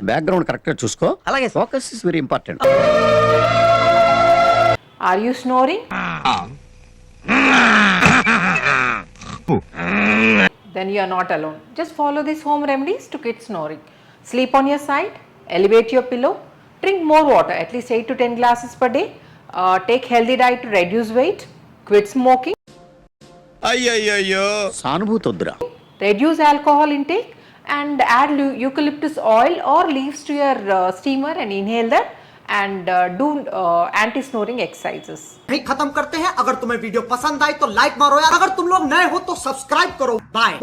Background correct గా చూసుకో. అలాగే focus is very important. Are you snoring? Then you are not alone. Just follow these home remedies to quit snoring. Sleep on your side, elevate your pillow, drink more water, at least 8 to 10 glasses per day. Take healthy diet to reduce weight, quit smoking. అయ్యయ్యో సానుభూతి వద్దురా. Reduce alcohol intake and add eucalyptus oil or leaves to your steamer and inhale that and do anti-snoring exercises. खत्म करते हैं. अगर तुम्हें video पसंद आई तो लाइक मारो यार. अगर तुम लोग नए हो तो सब्सक्राइब करो. बाय.